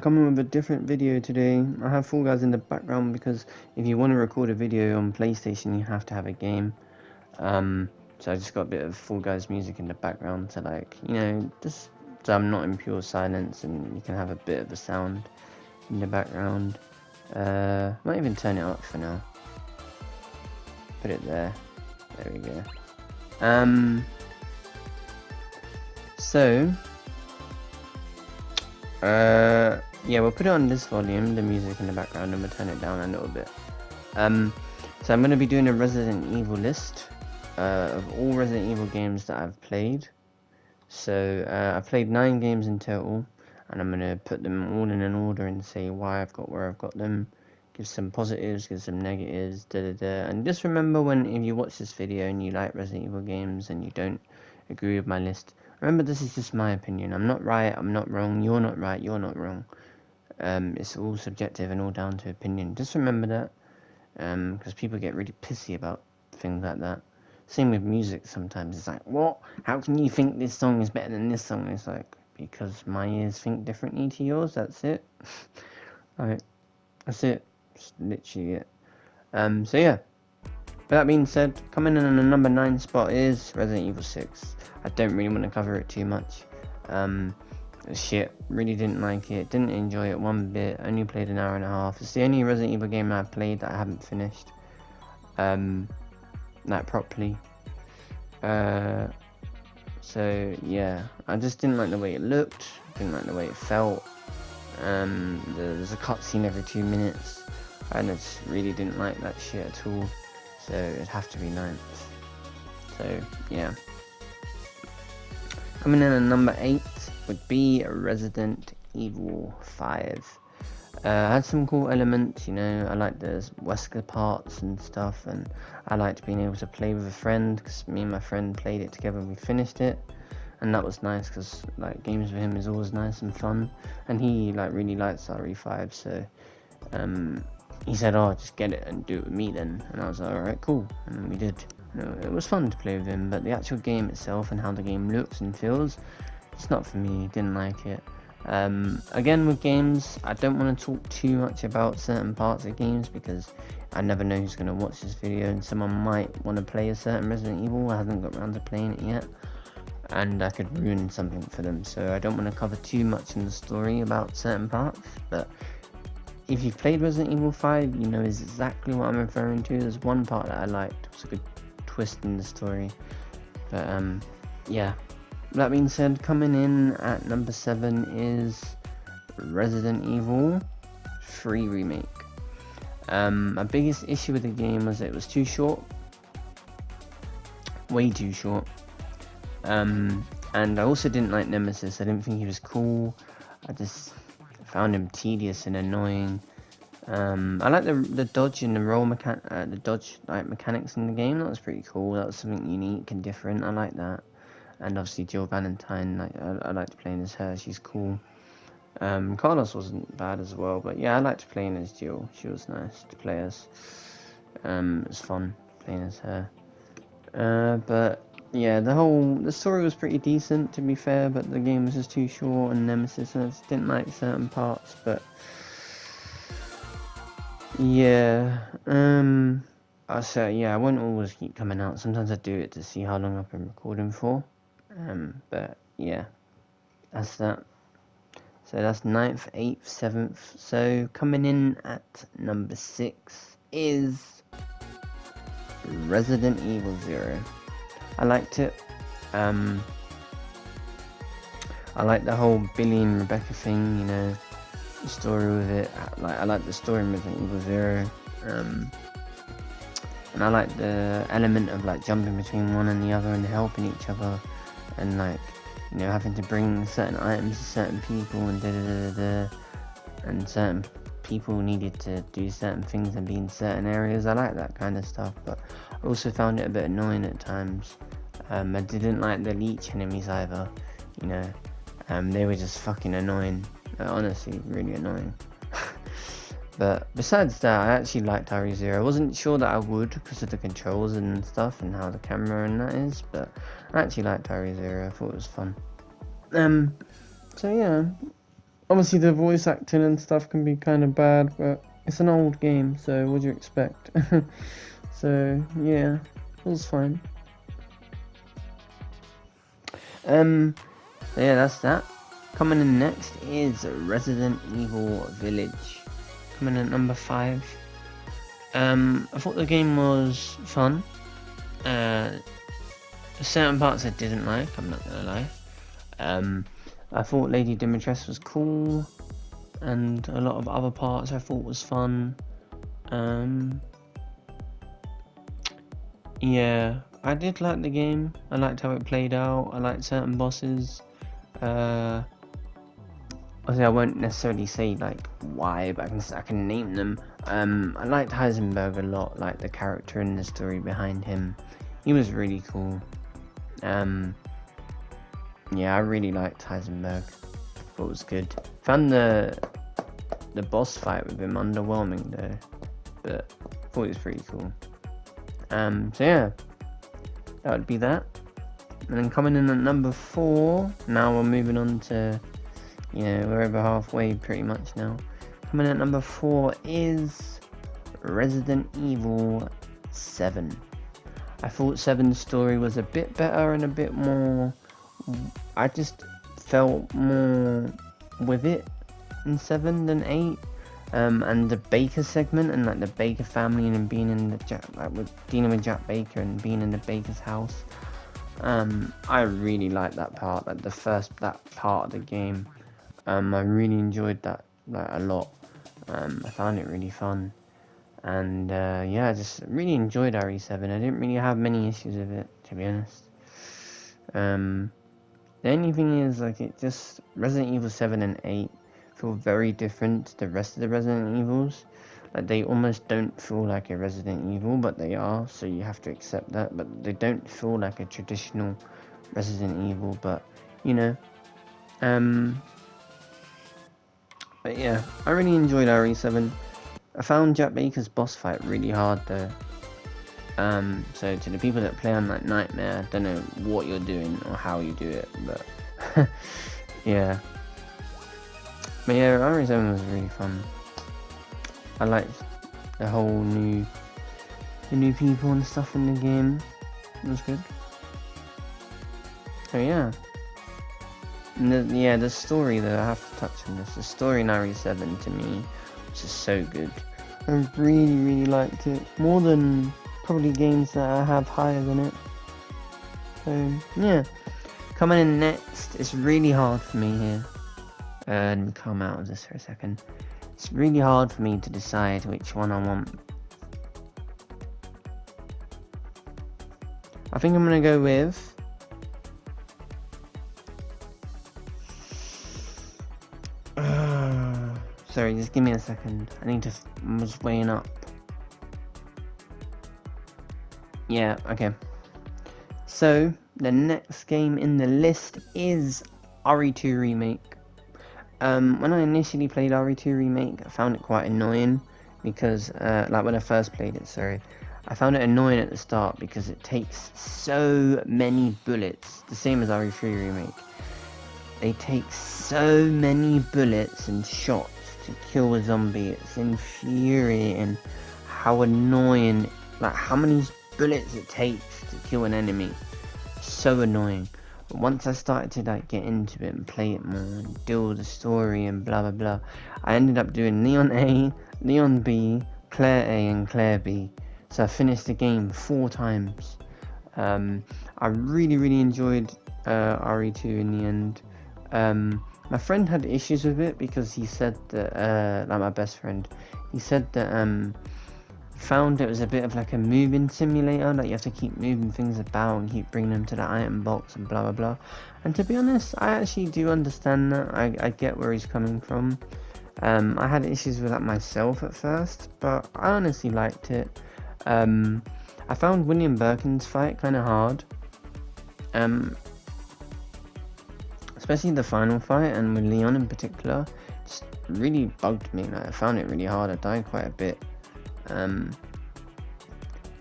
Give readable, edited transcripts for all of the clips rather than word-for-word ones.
Coming with a different video today. I have Fall Guys in the background because if you want to record a video on PlayStation, you have to have a game. So I just got a bit of Fall Guys music in the background to just so I'm not in pure silence and you can have a bit of a sound in the background. Might even turn it up for now. Put it there. There we go. So yeah, we'll put it on this volume, the music in the background, and we'll turn it down a little bit. So I'm going to be doing a Resident Evil list of all Resident Evil games that I've played. So I've played 9 games in total, and I'm going to put them all in an order and say why I've got where I've got them, give some positives, give some negatives, and just remember, if you watch this video and you like Resident Evil games and you don't agree with my list, remember this is just my opinion. I'm not right, I'm not wrong, you're not right, you're not wrong. It's all subjective and all down to opinion. Just remember that, because people get really pissy about things like that. Same with music sometimes. It's like, what? How can you think this song is better than this song? It's like, because my ears think differently to yours, that's it. Alright, that's it. Just literally it. So yeah. With that being said, coming in on the number 9 spot is Resident Evil 6. I don't really want to cover it too much. Shit, really didn't like it, didn't enjoy it one bit, only played an hour and a half. It's the only Resident Evil game I've played that I haven't finished, like properly. So yeah, I just didn't like the way it looked, didn't like the way it felt. There's a cutscene every 2 minutes, and I just really didn't like that shit at all, so it'd have to be 9th. So yeah. Coming in at number 8 would be Resident Evil 5. Had some cool elements, I liked the Wesker parts and stuff, and I liked being able to play with a friend, because me and my friend played it together and we finished it, and that was nice, because games with him is always nice and fun, and he really likes RE5, so he said, oh, just get it and do it with me then, and I was like, alright, cool, and then we did. It was fun to play with him, but the actual game itself and how the game looks and feels, it's not for me, didn't like it. Again, with games, I don't want to talk too much about certain parts of games, because I never know who's going to watch this video, and someone might want to play a certain Resident Evil, I haven't got around to playing it yet, and I could ruin something for them, so I don't want to cover too much in the story about certain parts, but if you've played Resident Evil 5, you know exactly what I'm referring to. There's one part that I liked, it was a good twist in the story, but yeah. That being said, coming in at number 7 is Resident Evil 3 Remake. My biggest issue with the game was it was too short, way too short, and I also didn't like Nemesis. I didn't think he was cool. I just found him tedious and annoying. I like the dodge and the roll mechanics in the game. That was pretty cool. That was something unique and different. I like that. And obviously Jill Valentine, I liked playing as her, she's cool. Carlos wasn't bad as well, but yeah, I liked playing as Jill, she was nice to play as. It was fun playing as her. But yeah, the story was pretty decent, to be fair, but the game was just too short, and Nemesis, and I just didn't like certain parts, but yeah, I say, yeah, I won't always keep coming out. Sometimes I do it to see how long I've been recording for. But yeah, that's that. So that's 9th, 8th, 7th. So coming in at number 6 is Resident Evil 0. I liked it. I like the whole Billy and Rebecca thing, the story with it. I like the story in Resident Evil 0. And I like the element of jumping between one and the other and helping each other, and having to bring certain items to certain people and and certain people needed to do certain things and be in certain areas. I like that kind of stuff, but I also found it a bit annoying at times. I didn't like the leech enemies either, they were just fucking annoying, honestly, really annoying. But besides that, I actually liked RE0. I wasn't sure that I would because of the controls and stuff and how the camera and that is, but I actually liked RE0. I thought it was fun. So yeah, Obviously the voice acting and stuff can be kind of bad, but it's an old game, so what do you expect? So yeah, it was fine. So yeah, that's that. Coming in next is Resident Evil Village. Coming in at number 5. I thought the game was fun. Certain parts I didn't like, I'm not gonna lie. I thought Lady Dimitrescu was cool, and a lot of other parts I thought was fun. Yeah, I did like the game. I liked how it played out. I liked certain bosses. Obviously, I won't necessarily say like why, but I can name them. I liked Heisenberg a lot, like the character and the story behind him. He was really cool. Yeah, I really liked Heisenberg. Thought it was good. Found the boss fight with him underwhelming though, but thought it was pretty cool. So yeah, that would be that. And then coming in at number 4. Now we're moving on to, we're over halfway pretty much now. Coming in at number 4 is Resident Evil 7. I thought 7's story was a bit better and a bit more. I just felt more with it in 7 than 8. And the Baker segment and like the Baker family and being in the with dealing with Jack Baker and being in the Baker's house. I really liked that part, like that part of the game. I really enjoyed that a lot. I found it really fun, and yeah, I just really enjoyed RE7. I didn't really have many issues with it, to be honest. The only thing is, like, it just Resident Evil 7 and 8 feel very different to the rest of the Resident Evils. Like, they almost don't feel like a Resident Evil, but they are, so you have to accept that. But they don't feel like a traditional Resident Evil, but but yeah, I really enjoyed RE7. I found Jack Baker's boss fight really hard though. So to the people that play on like Nightmare, I don't know what you're doing or how you do it, but yeah. But yeah, RE7 was really fun. I liked the whole new people and stuff in the game. It was good. So yeah. And the story though, I have to touch on this. The story in RE7 to me was just so good. I really, really liked it. More than probably games that I have higher than it. So yeah. Coming in next, it's really hard for me here. Let me come out of this for a second. It's really hard for me to decide which one I want. I think I'm gonna go with sorry, just give me a second. I'm just weighing up. Yeah, okay. So the next game in the list is RE2 Remake. When I initially played RE2 Remake, I found it quite annoying because, like when I first played it, sorry, I found it annoying at the start because it takes so many bullets, the same as RE3 Remake. They take so many bullets and shots to kill a zombie. It's infuriating how annoying, like how many bullets it takes to kill an enemy. So annoying. But once I started to like get into it and play it more and deal with the story and blah blah blah, I ended up doing Leon A, Leon B, Claire A and Claire B. So I finished the game 4 times. I really enjoyed RE2 in the end. My friend had issues with it because he said that, like my best friend, he said that found it was a bit of like a moving simulator, like you have to keep moving things about and keep bringing them to the item box and blah blah blah. And to be honest, I actually do understand that. I get where he's coming from. I had issues with that myself at first, but I honestly liked it. I found William Birkin's fight kind of hard. Especially the final fight, and with Leon in particular, just really bugged me. Like, I found it really hard. I died quite a bit.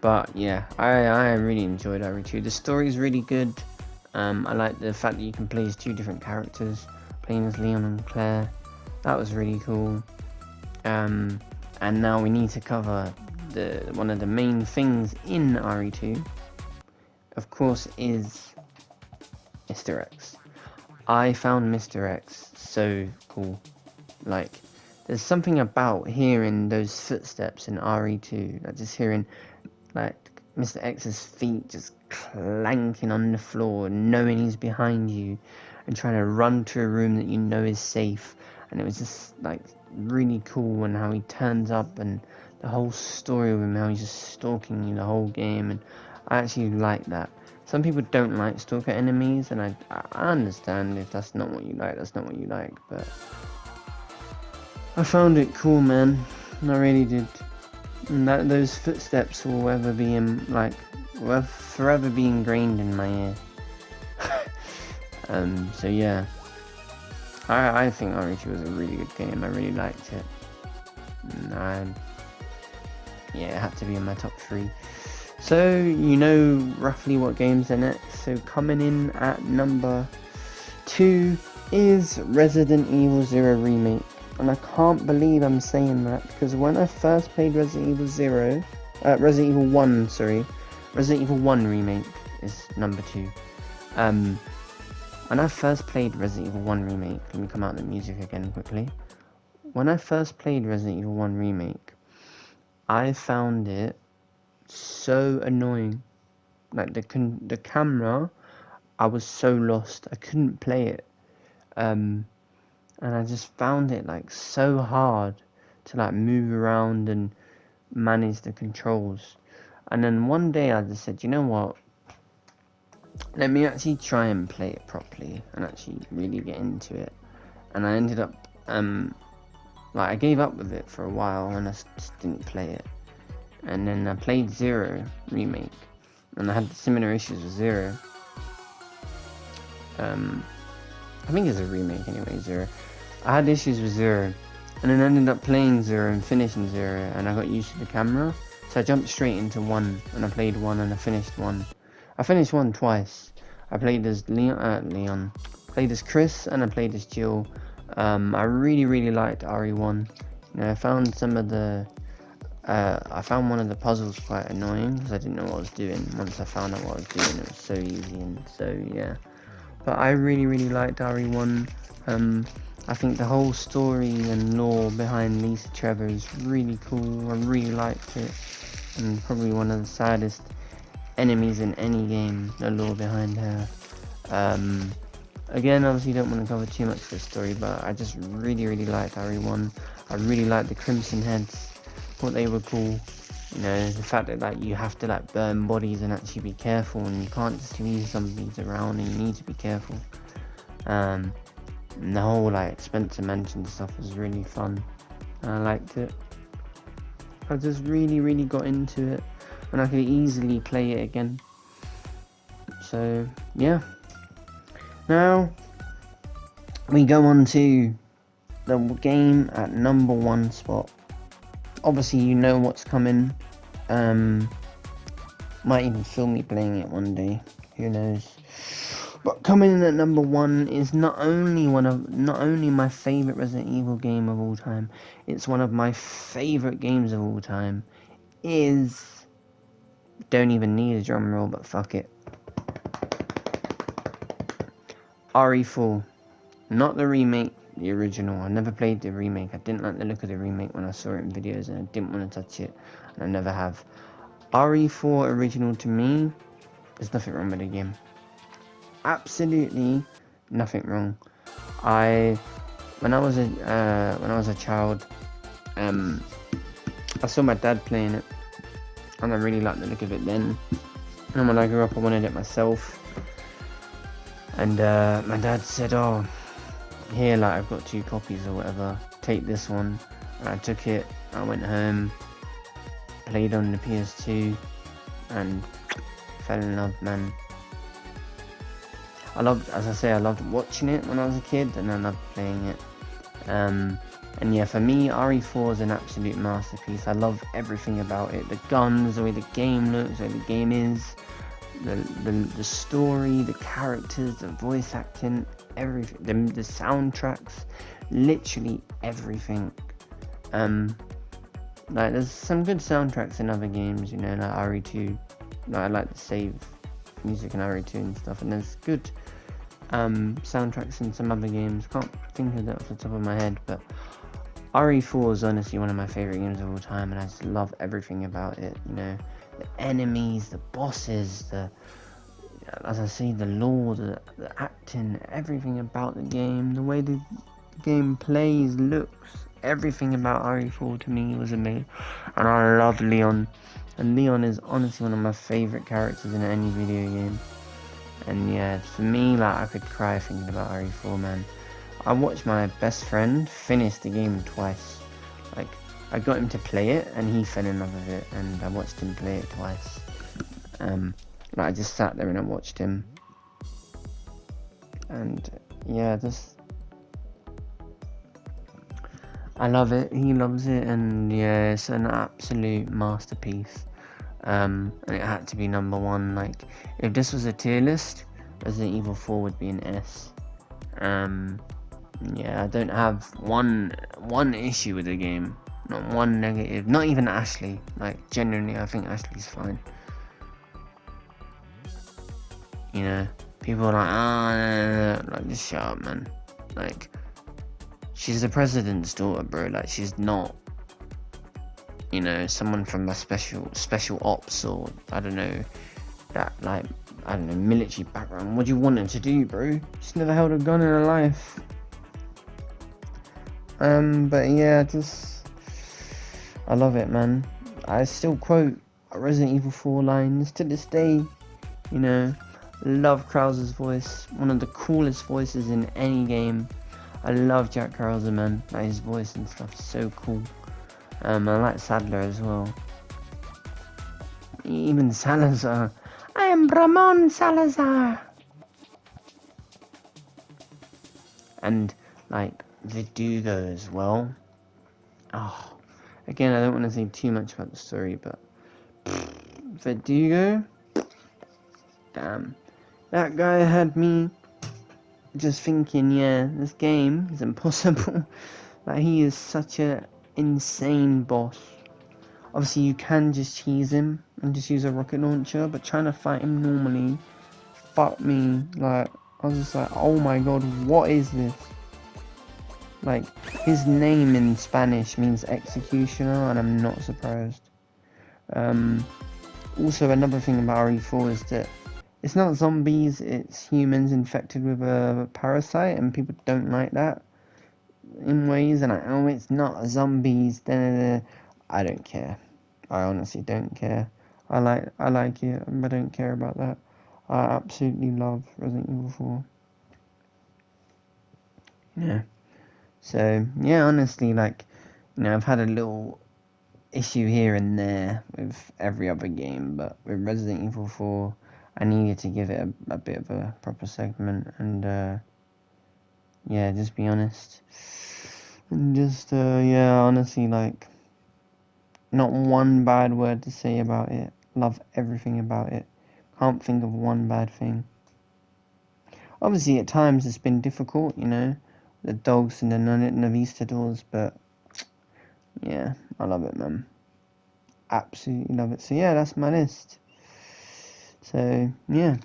But yeah, I really enjoyed RE2. The story's really good. I like the fact that you can play as 2 different characters, playing as Leon and Claire. That was really cool. And now we need to cover one of the main things in RE2, of course, is Mr. X. I found Mr. X so cool. Like, there's something about hearing those footsteps in RE2, like just hearing like Mr. X's feet just clanking on the floor, knowing he's behind you, and trying to run to a room that you know is safe. And it was just like really cool, and how he turns up, and the whole story of him, how he's just stalking you the whole game. And I actually like that. Some people don't like stalker enemies, and I understand if that's not what you like, that's not what you like, but I found it cool, man. I really did. And those footsteps will ever be will forever be ingrained in my ear. So yeah, I think RE2 was a really good game. I really liked it. And yeah, it had to be in my top 3. So you know roughly what games are next. So coming in at number 2 is Resident Evil 0 Remake. And I can't believe I'm saying that, because when I first played Resident Evil 1, Resident Evil 1 Remake is number 2. When I first played Resident Evil 1 Remake, let me come out the music again quickly. When I first played Resident Evil 1 Remake, I found it so annoying. Like the camera, I was so lost. I couldn't play it. And I just found it like so hard to like move around and manage the controls. And then one day I just said, you know what, let me actually try and play it properly and actually really get into it. And I ended up like I gave up with it for a while, and I just didn't play it. And then I played 0 Remake, and I had similar issues with 0. I think it's a remake anyway, 0. I had issues with 0, and then I ended up playing 0 and finishing 0, and I got used to the camera, so I jumped straight into 1, and I played 1, and I finished 1. I finished 1 twice. I played as Leon, played as Chris, and I played as Jill. I really liked RE1. You know, I found I found one of the puzzles quite annoying, because I didn't know what I was doing. Once I found out what I was doing, it was so easy, and so yeah. But I really liked RE1. I think the whole story and lore behind Lisa Trevor is really cool. I really liked it, and probably one of the saddest enemies in any game, the lore behind her. Again, obviously don't want to cover too much of the story, but I just really liked RE1. I really liked the Crimson Heads, thought they were cool. You know, the fact that like you have to like burn bodies and actually be careful, and you can't just leave zombies around, and you need to be careful. And the whole like Spencer Mansion stuff was really fun. I liked it. I just really got into it, and I could easily play it again. So yeah. Now we go on to the game at number 1 spot. Obviously, you know what's coming. Might even film me playing it one day. Who knows? But coming in at number 1 is not only my favorite Resident Evil game of all time. It's one of my favorite games of all time. Don't even need a drum roll, but fuck it. RE4, not the remake. The original. I never played the remake. I didn't like the look of the remake when I saw it in videos, and I didn't want to touch it, and I never have. RE4 original, to me, there's nothing wrong with the game. Absolutely nothing wrong. When I was a child, I saw my dad playing it, and I really liked the look of it then. And when I grew up, I wanted it myself. And my dad said, "Oh, here, like, I've got 2 copies or whatever, take this one." And I took it, I went home, played on the PS2, and fell in love, man. I loved watching it when I was a kid, and I loved playing it. And yeah, for me, RE4 is an absolute masterpiece. I love everything about it. The guns, the way the game looks, the way the game is, the story, the characters, the voice acting, everything, the soundtracks, literally everything. Like there's some good soundtracks in other games, you know, like RE2. Like, I like to save music in RE2 and stuff, and there's good soundtracks in some other games. Can't think of that off the top of my head, but RE4 is honestly one of my favorite games of all time, and I just love everything about it. You know, the enemies, the bosses, as I say, the lore, the acting, everything about the game, the way the game plays, looks, everything about RE4 to me was amazing. And I love Leon, and Leon is honestly one of my favorite characters in any video game. And yeah, for me, like, I could cry thinking about RE4, man. I watched my best friend finish the game twice. Like, I got him to play it, and he fell in love with it, and I watched him play it twice. Like, I just sat there and I watched him. And yeah, I love it, he loves it, and yeah, it's an absolute masterpiece. And it had to be number one. Like, if this was a tier list, Resident Evil 4 would be an S. Yeah, I don't have one issue with the game, not one negative, not even Ashley. Like, genuinely, I think Ashley's fine. You know, people are like, no, like, just shut up, man. Like, she's the president's daughter, bro. Like, she's not, you know, someone from a special ops, or I don't know, that, like, I don't know, military background. What do you want her to do, bro? She's never held a gun in her life. But yeah, I love it, man. I still quote Resident Evil 4 lines to this day. You know, love Krauser's voice, one of the coolest voices in any game. I love Jack Krauser, man. Like, his voice and stuff is so cool. I like Sadler as well. Even Salazar. I am Ramon Salazar. And like Verdugo as well. Oh, again, I don't want to say too much about the story, but Verdugo, damn, that guy had me just thinking, yeah, this game is impossible. Like, he is such a insane boss. Obviously, you can just cheese him and just use a rocket launcher, but trying to fight him normally, fuck me. Like, I was just like, oh my god, what is this? Like, his name in Spanish means executioner, and I'm not surprised. Also, another thing about RE4 is that it's not zombies, it's humans infected with a parasite, and people don't like that in ways, and oh, it's not zombies, I don't care. I honestly don't care. I like it, but I don't care about that. I absolutely love Resident Evil 4. Yeah. So, yeah, honestly, like, you know, I've had a little issue here and there with every other game, but with Resident Evil 4, I needed to give it a bit of a proper segment, and, yeah, just be honest. And just, yeah, honestly, like, not one bad word to say about it. Love everything about it. Can't think of one bad thing. Obviously, at times it's been difficult, you know, the dogs and the Navistadors, but yeah, I love it, man. Absolutely love it. So yeah, that's my list. So yeah,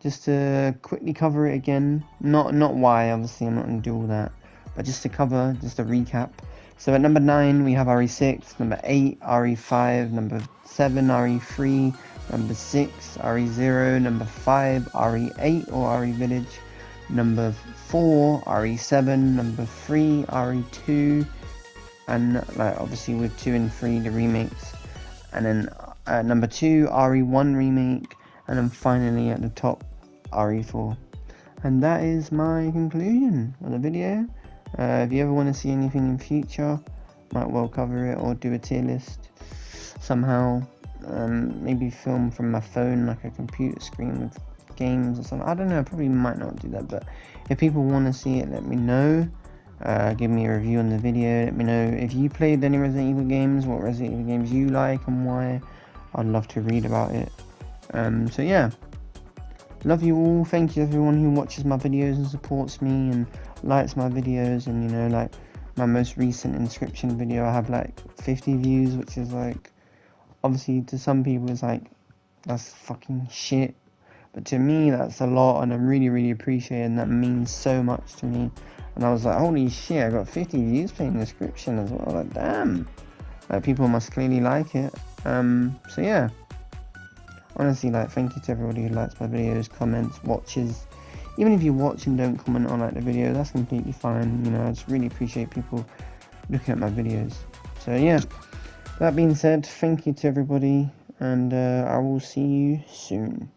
just to quickly cover it again. Not why, obviously, I'm not gonna do all that, but just to cover, just a recap. So at number 9 we have RE6, number 8 RE5, number 7 RE3, number 6 RE0, number 5 RE8 or RE Village, number 4 RE7, number 3 RE2, and like obviously with 2 and 3 the remakes, and then number 2 RE1 remake, and then finally at the top RE4. And that is my conclusion of the video. If you ever want to see anything in future, might well cover it or do a tier list somehow. Maybe film from my phone, like a computer screen with games or something. I don't know, I probably might not do that, but if people want to see it, let me know. Give me a review on the video. Let me know if you played any Resident Evil games, what Resident Evil games you like and why. I'd love to read about it. So yeah, love you all. Thank you everyone who watches my videos and supports me and likes my videos, and you know, like, my most recent inscription video, I have like 50 views, which is like, obviously to some people it's like, that's fucking shit. But to me, that's a lot, and I really appreciate it, and that means so much to me. And I was like, holy shit, I got 50 views playing inscription as well. Like, damn. Like, people must clearly like it. So yeah. Honestly, like, thank you to everybody who likes my videos, comments, watches. Even if you watch and don't comment on like the video, that's completely fine. You know, I just really appreciate people looking at my videos. So yeah. That being said, thank you to everybody, and I will see you soon.